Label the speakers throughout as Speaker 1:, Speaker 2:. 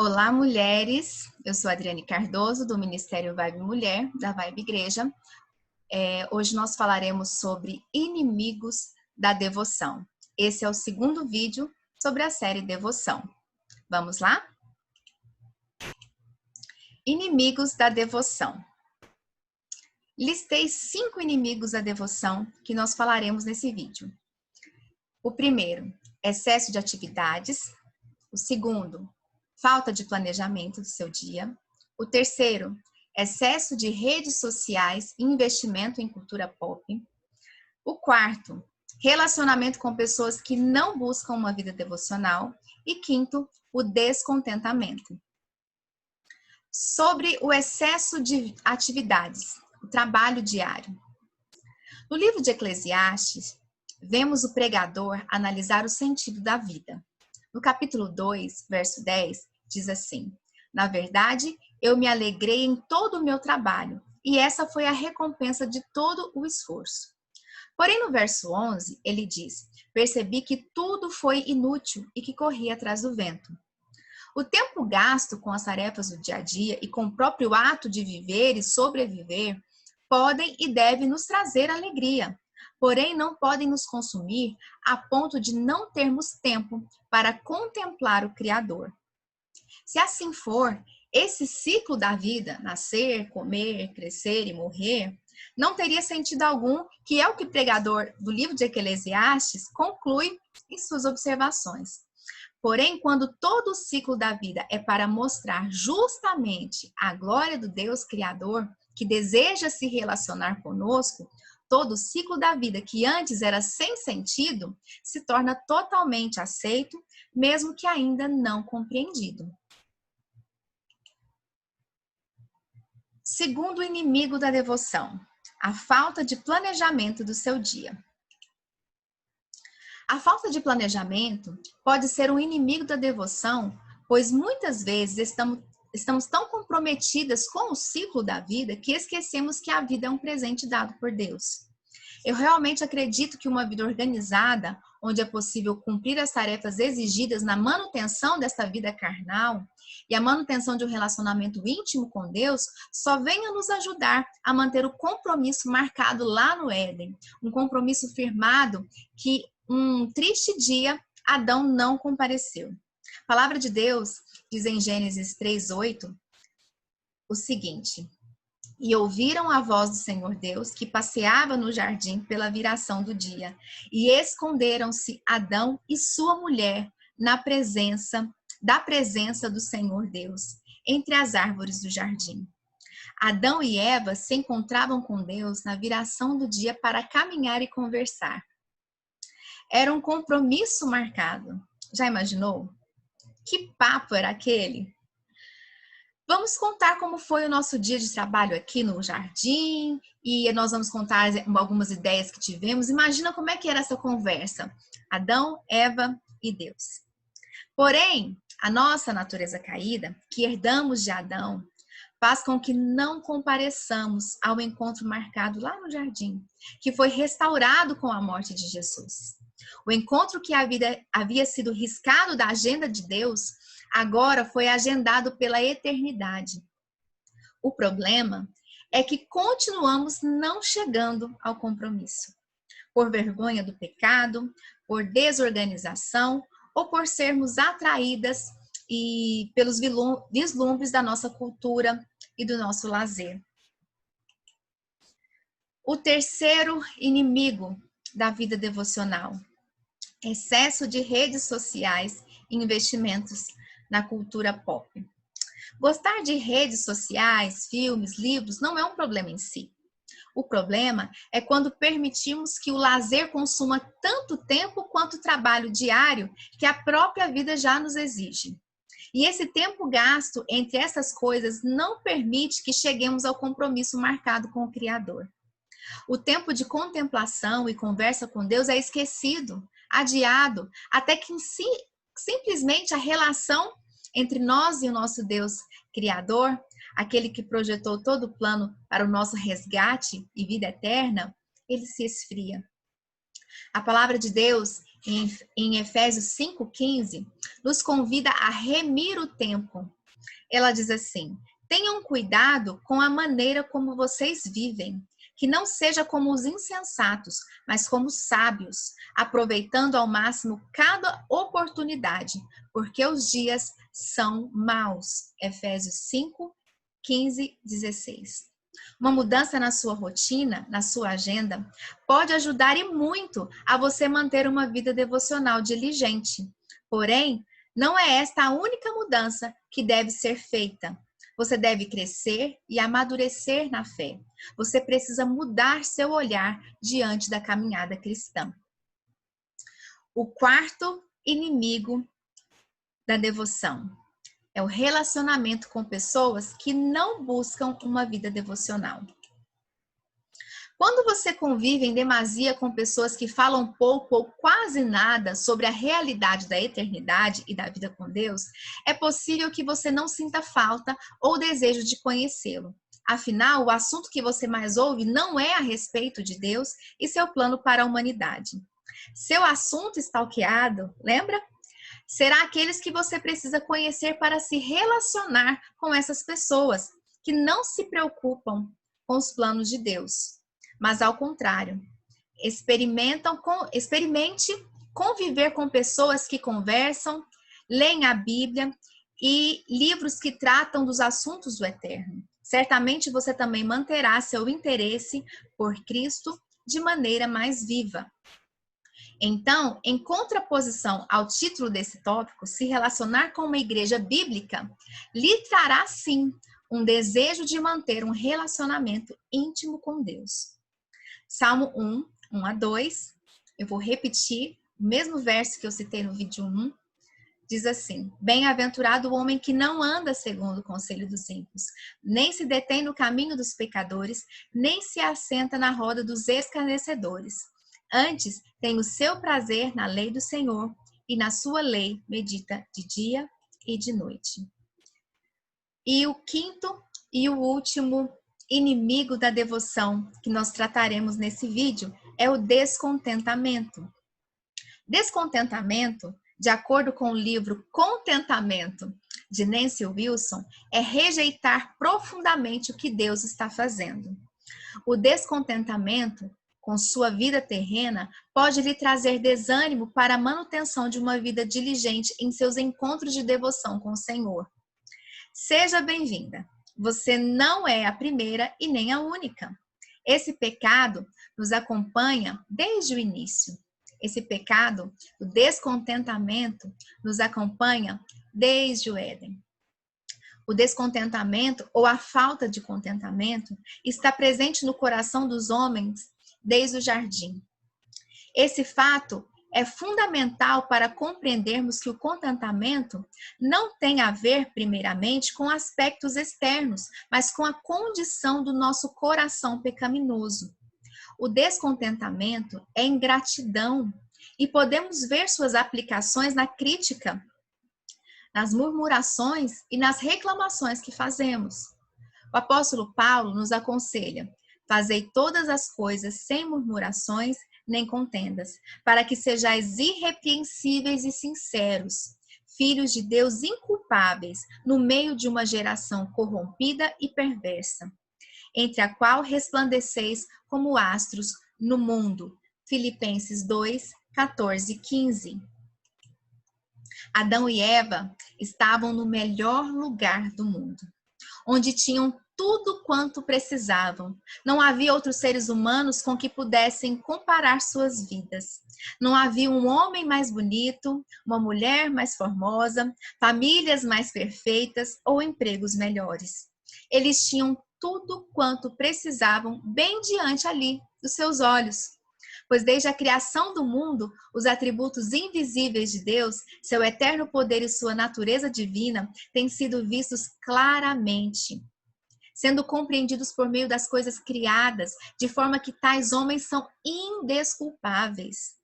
Speaker 1: Olá, mulheres! Eu sou Adriane Cardoso, do Ministério Vibe Mulher, da Vibe Igreja. Hoje nós falaremos sobre inimigos da devoção. Esse é o segundo vídeo sobre a série Devoção. Vamos lá? Inimigos da devoção. Listei 5 inimigos da devoção que nós falaremos nesse vídeo. O primeiro, excesso de atividades. O segundo, falta de planejamento do seu dia. O terceiro, excesso de redes sociais e investimento em cultura pop. O quarto, relacionamento com pessoas que não buscam uma vida devocional. E quinto, o descontentamento. Sobre o excesso de atividades, o trabalho diário. No livro de Eclesiastes, vemos o pregador analisar o sentido da vida. No capítulo 2, verso 10, diz assim: na verdade, eu me alegrei em todo o meu trabalho, e essa foi a recompensa de todo o esforço. Porém, no verso 11, ele diz: percebi que tudo foi inútil e que corri atrás do vento. O tempo gasto com as tarefas do dia a dia e com o próprio ato de viver e sobreviver podem e devem nos trazer alegria, porém não podem nos consumir a ponto de não termos tempo para contemplar o Criador. Se assim for, esse ciclo da vida, nascer, comer, crescer e morrer, não teria sentido algum, que é o que o pregador do livro de Eclesiastes conclui em suas observações. Porém, quando todo o ciclo da vida é para mostrar justamente a glória do Deus Criador, que deseja se relacionar conosco, todo o ciclo da vida que antes era sem sentido se torna totalmente aceito, mesmo que ainda não compreendido. Segundo inimigo da devoção, a falta de planejamento do seu dia. A falta de planejamento pode ser um inimigo da devoção, pois muitas vezes estamos tão comprometidas com o ciclo da vida que esquecemos que a vida é um presente dado por Deus. Eu realmente acredito que uma vida organizada, onde é possível cumprir as tarefas exigidas na manutenção desta vida carnal e a manutenção de um relacionamento íntimo com Deus, só venha nos ajudar a manter o compromisso marcado lá no Éden, um compromisso firmado que um triste dia Adão não compareceu. A palavra de Deus diz em Gênesis 3:8 o seguinte: e ouviram a voz do Senhor Deus, que passeava no jardim pela viração do dia. E esconderam-se Adão e sua mulher da presença do Senhor Deus, entre as árvores do jardim. Adão e Eva se encontravam com Deus na viração do dia para caminhar e conversar. Era um compromisso marcado. Já imaginou? Que papo era aquele? Vamos contar como foi o nosso dia de trabalho aqui no jardim e nós vamos contar algumas ideias que tivemos. Imagina como é que era essa conversa. Adão, Eva e Deus. Porém, a nossa natureza caída, que herdamos de Adão, faz com que não compareçamos ao encontro marcado lá no jardim, que foi restaurado com a morte de Jesus. O encontro que havia sido riscado da agenda de Deus agora foi agendado pela eternidade. O problema é que continuamos não chegando ao compromisso, por vergonha do pecado, por desorganização ou por sermos atraídas pelos vislumbres da nossa cultura e do nosso lazer. O terceiro inimigo da vida devocional: excesso de redes sociais e investimentos na cultura pop. Gostar de redes sociais, filmes, livros não é um problema em si. O problema é quando permitimos que o lazer consuma tanto tempo quanto o trabalho diário que a própria vida já nos exige. E esse tempo gasto entre essas coisas não permite que cheguemos ao compromisso marcado com o Criador. O tempo de contemplação e conversa com Deus é esquecido, adiado, até que simplesmente a relação entre nós e o nosso Deus Criador, aquele que projetou todo o plano para o nosso resgate e vida eterna, ele se esfria. A palavra de Deus em Efésios 5,15, nos convida a remir o tempo. Ela diz assim: tenham cuidado com a maneira como vocês vivem, que não seja como os insensatos, mas como os sábios, aproveitando ao máximo cada oportunidade, porque os dias são maus. Efésios 5:15, 16. Uma mudança na sua rotina, na sua agenda, pode ajudar e muito a você manter uma vida devocional diligente. Porém, não é esta a única mudança que deve ser feita. Você deve crescer e amadurecer na fé. Você precisa mudar seu olhar diante da caminhada cristã. O quarto inimigo da devoção é o relacionamento com pessoas que não buscam uma vida devocional. Quando você convive em demasia com pessoas que falam pouco ou quase nada sobre a realidade da eternidade e da vida com Deus, é possível que você não sinta falta ou desejo de conhecê-lo. Afinal, o assunto que você mais ouve não é a respeito de Deus e seu plano para a humanidade. Seu assunto stalkeado, lembra? Será aqueles que você precisa conhecer para se relacionar com essas pessoas que não se preocupam com os planos de Deus. Mas ao contrário, experimente conviver com pessoas que conversam, leem a Bíblia e livros que tratam dos assuntos do eterno. Certamente você também manterá seu interesse por Cristo de maneira mais viva. Então, em contraposição ao título desse tópico, se relacionar com uma igreja bíblica lhe trará sim um desejo de manter um relacionamento íntimo com Deus. Salmo 1:1-2, eu vou repetir o mesmo verso que eu citei no vídeo 1, diz assim: bem-aventurado o homem que não anda segundo o conselho dos ímpios, nem se detém no caminho dos pecadores, nem se assenta na roda dos escarnecedores. Antes, tem o seu prazer na lei do Senhor, e na sua lei medita de dia e de noite. E o quinto e o último inimigo da devoção que nós trataremos nesse vídeo é o descontentamento. Descontentamento, de acordo com o livro Contentamento, de Nancy Wilson, é rejeitar profundamente o que Deus está fazendo. O descontentamento com sua vida terrena pode lhe trazer desânimo para a manutenção de uma vida diligente em seus encontros de devoção com o Senhor. Seja bem-vinda. Você não é a primeira e nem a única. Esse pecado nos acompanha desde o início. Esse pecado, o descontentamento, nos acompanha desde o Éden. O descontentamento ou a falta de contentamento está presente no coração dos homens desde o jardim. Esse fato é fundamental para compreendermos que o contentamento não tem a ver, primeiramente, com aspectos externos, mas com a condição do nosso coração pecaminoso. O descontentamento é ingratidão e podemos ver suas aplicações na crítica, nas murmurações e nas reclamações que fazemos. O apóstolo Paulo nos aconselha: fazei todas as coisas sem murmurações nem contendas, para que sejais irrepreensíveis e sinceros, filhos de Deus inculpáveis, no meio de uma geração corrompida e perversa, entre a qual resplandeceis como astros no mundo. Filipenses 2:14-15. Adão e Eva estavam no melhor lugar do mundo, onde tinham tudo quanto precisavam. Não havia outros seres humanos com que pudessem comparar suas vidas. Não havia um homem mais bonito, uma mulher mais formosa, famílias mais perfeitas ou empregos melhores. Eles tinham tudo quanto precisavam bem diante ali dos seus olhos. Pois desde a criação do mundo, os atributos invisíveis de Deus, seu eterno poder e sua natureza divina, têm sido vistos claramente, sendo compreendidos por meio das coisas criadas, de forma que tais homens são indesculpáveis.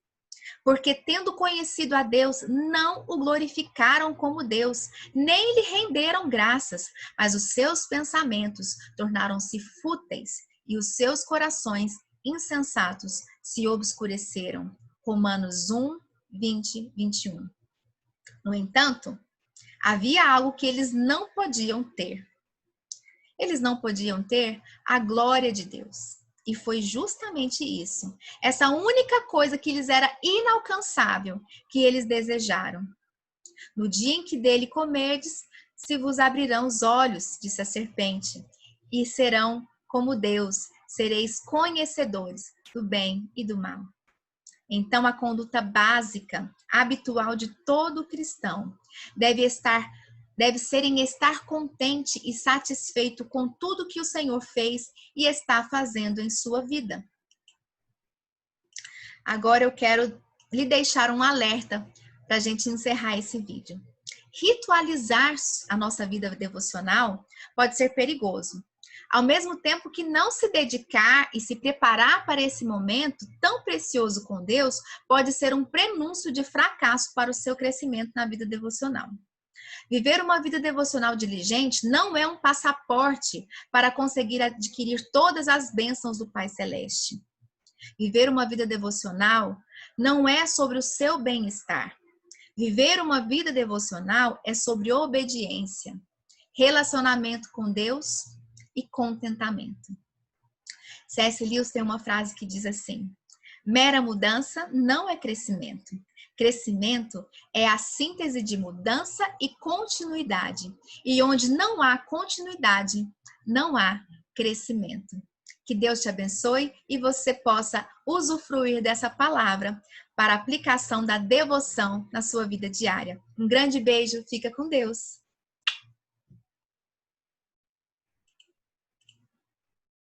Speaker 1: Porque, tendo conhecido a Deus, não o glorificaram como Deus, nem lhe renderam graças, mas os seus pensamentos tornaram-se fúteis e os seus corações insensatos se obscureceram. Romanos 1, 20, 21. No entanto, havia algo que eles não podiam ter. Eles não podiam ter a glória de Deus. E foi justamente isso, essa única coisa que lhes era inalcançável, que eles desejaram. No dia em que dele comerdes, se vos abrirão os olhos, disse a serpente, e serão como Deus, sereis conhecedores do bem e do mal. Então, a conduta básica, habitual de todo cristão, deve ser em estar contente e satisfeito com tudo que o Senhor fez e está fazendo em sua vida. Agora eu quero lhe deixar um alerta para a gente encerrar esse vídeo. Ritualizar a nossa vida devocional pode ser perigoso. Ao mesmo tempo que não se dedicar e se preparar para esse momento tão precioso com Deus pode ser um prenúncio de fracasso para o seu crescimento na vida devocional. Viver uma vida devocional diligente não é um passaporte para conseguir adquirir todas as bênçãos do Pai Celeste. Viver uma vida devocional não é sobre o seu bem-estar. Viver uma vida devocional é sobre obediência, relacionamento com Deus e contentamento. C.S. Lewis tem uma frase que diz assim: mera mudança não é crescimento. Crescimento é a síntese de mudança e continuidade. E onde não há continuidade, não há crescimento. Que Deus te abençoe e você possa usufruir dessa palavra para a aplicação da devoção na sua vida diária. Um grande beijo, fica com Deus.